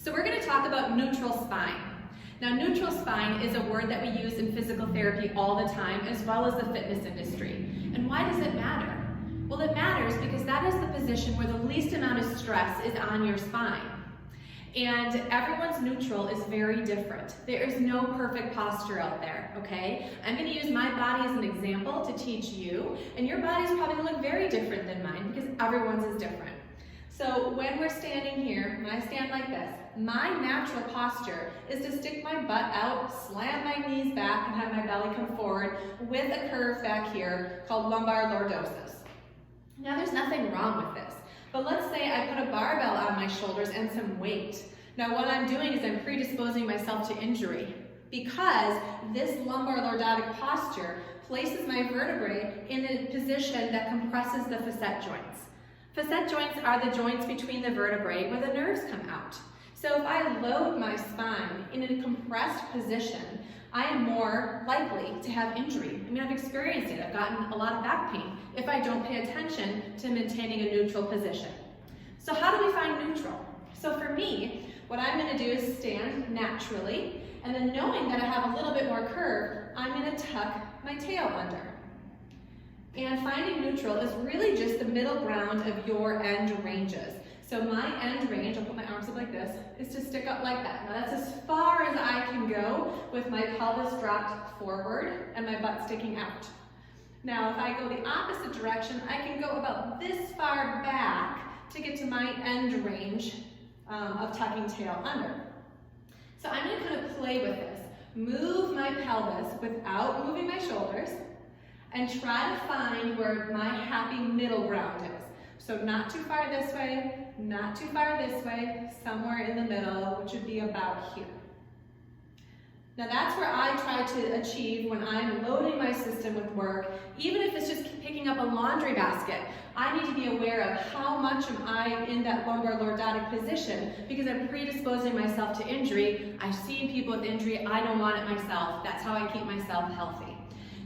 So we're going to talk about neutral spine. Now, neutral spine is a word that we use in physical therapy all the time, as well as the fitness industry. And why does it matter? Well, it matters because that is the position where the least amount of stress is on your spine. And everyone's neutral is very different. There is no perfect posture out there, okay? I'm going to use my body as an example to teach you, and your body's probably going to look very different than mine because everyone's is different. So when we're standing here, when I stand like this, my natural posture is to stick my butt out, slam my knees back, and have my belly come forward with a curve back here called lumbar lordosis. Now there's nothing wrong with this, but let's say I put a barbell on my shoulders and some weight. Now what I'm doing is I'm predisposing myself to injury because this lumbar lordotic posture places my vertebrae in a position that compresses the facet joints. Facet joints are the joints between the vertebrae where the nerves come out. So if I load my spine in a compressed position, I am more likely to have injury. I mean, I've experienced it. I've gotten a lot of back pain if I don't pay attention to maintaining a neutral position. So how do we find neutral? So for me, what I'm going to do is stand naturally, and then knowing that I have a little bit more curve, I'm going to tuck my tail under. And finding neutral is really just the middle ground of your end ranges. So my end range, I'll put my arms up like this, is to stick up like that. Now that's as far as I can go with my pelvis dropped forward and my butt sticking out. Now if I go the opposite direction, I can go about this far back to get to my end range of tucking tail under. So I'm going to kind of play with this. Move my pelvis without moving my shoulders, and try to find where my happy middle ground is. So not too far this way, not too far this way, somewhere in the middle, which would be about here. Now that's where I try to achieve when I'm loading my system with work. Even if it's just picking up a laundry basket, I need to be aware of how much am I in that lumbar lordotic position because I'm predisposing myself to injury. I've seen people with injury, I don't want it myself. That's how I keep myself healthy.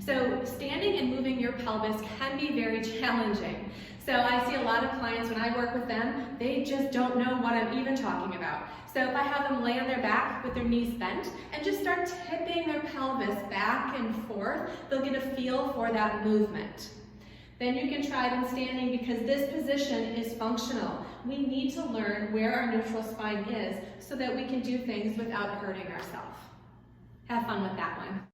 So standing and moving your pelvis can be very challenging. So I see a lot of clients when I work with them, they just don't know what I'm even talking about. So if I have them lay on their back with their knees bent and just start tipping their pelvis back and forth, they'll get a feel for that movement. Then you can try them standing because this position is functional. We need to learn where our neutral spine is so that we can do things without hurting ourselves. Have fun with that one.